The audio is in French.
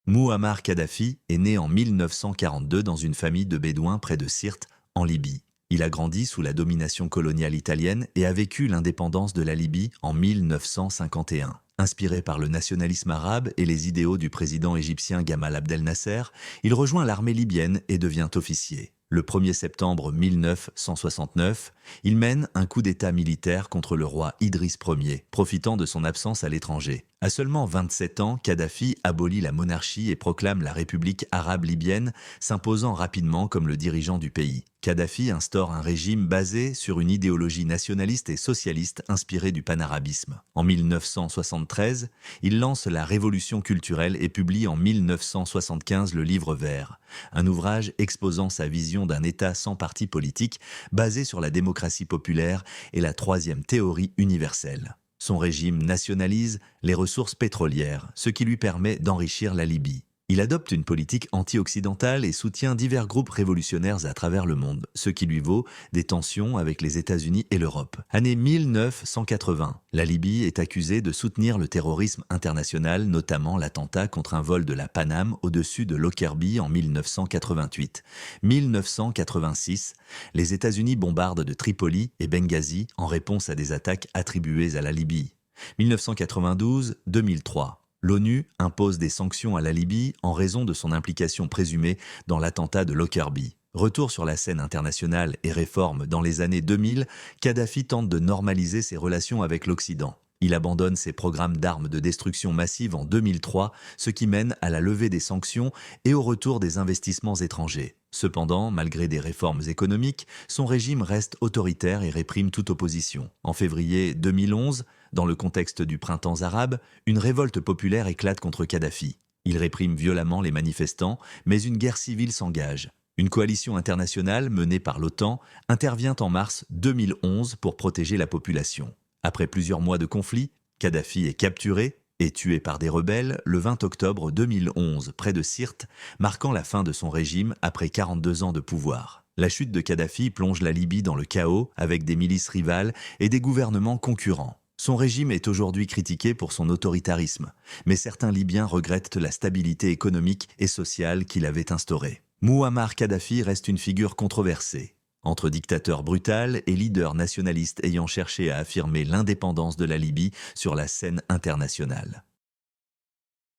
Mouammar Kadhafi est né en 1942 dans une famille de bédouins près de Sirte, en Libye. Il a grandi sous la domination coloniale italienne et a vécu l'indépendance de la Libye en 1951. Inspiré par le nationalisme arabe et les idéaux du président égyptien Gamal Abdel Nasser, il rejoint l'armée libyenne et devient officier. Le 1er septembre 1969, il mène un coup d'État militaire contre le roi Idriss Ier, profitant de son absence à l'étranger. À seulement 27 ans, Kadhafi abolit la monarchie et proclame la République arabe libyenne, s'imposant rapidement comme le dirigeant du pays. Kadhafi instaure un régime basé sur une idéologie nationaliste et socialiste inspirée du panarabisme. En 1973, il lance la Révolution culturelle et publie en 1975 le Livre vert, un ouvrage exposant sa vision d'un État sans parti politique basé sur la démocratie populaire et la troisième théorie universelle. Son régime nationalise les ressources pétrolières, ce qui lui permet d'enrichir la Libye. Il adopte une politique anti-occidentale et soutient divers groupes révolutionnaires à travers le monde, ce qui lui vaut des tensions avec les États-Unis et l'Europe. Année 1980, la Libye est accusée de soutenir le terrorisme international, notamment l'attentat contre un vol de la Paname au-dessus de Lockerbie en 1988. 1986, les États-Unis bombardent de Tripoli et Benghazi en réponse à des attaques attribuées à la Libye. 1992-2003. L'ONU impose des sanctions à la Libye en raison de son implication présumée dans l'attentat de Lockerbie. Retour sur la scène internationale et réforme dans les années 2000, Kadhafi tente de normaliser ses relations avec l'Occident. Il abandonne ses programmes d'armes de destruction massive en 2003, ce qui mène à la levée des sanctions et au retour des investissements étrangers. Cependant, malgré des réformes économiques, son régime reste autoritaire et réprime toute opposition. En février 2011, dans le contexte du printemps arabe, une révolte populaire éclate contre Kadhafi. Il réprime violemment les manifestants, mais une guerre civile s'engage. Une coalition internationale menée par l'OTAN intervient en mars 2011 pour protéger la population. Après plusieurs mois de conflit, Kadhafi est capturé et tué par des rebelles le 20 octobre 2011 près de Sirte, marquant la fin de son régime après 42 ans de pouvoir. La chute de Kadhafi plonge la Libye dans le chaos avec des milices rivales et des gouvernements concurrents. Son régime est aujourd'hui critiqué pour son autoritarisme, mais certains Libyens regrettent la stabilité économique et sociale qu'il avait instaurée. Mouammar Kadhafi reste une figure controversée. Entre dictateur brutal et leader nationaliste ayant cherché à affirmer l'indépendance de la Libye sur la scène internationale.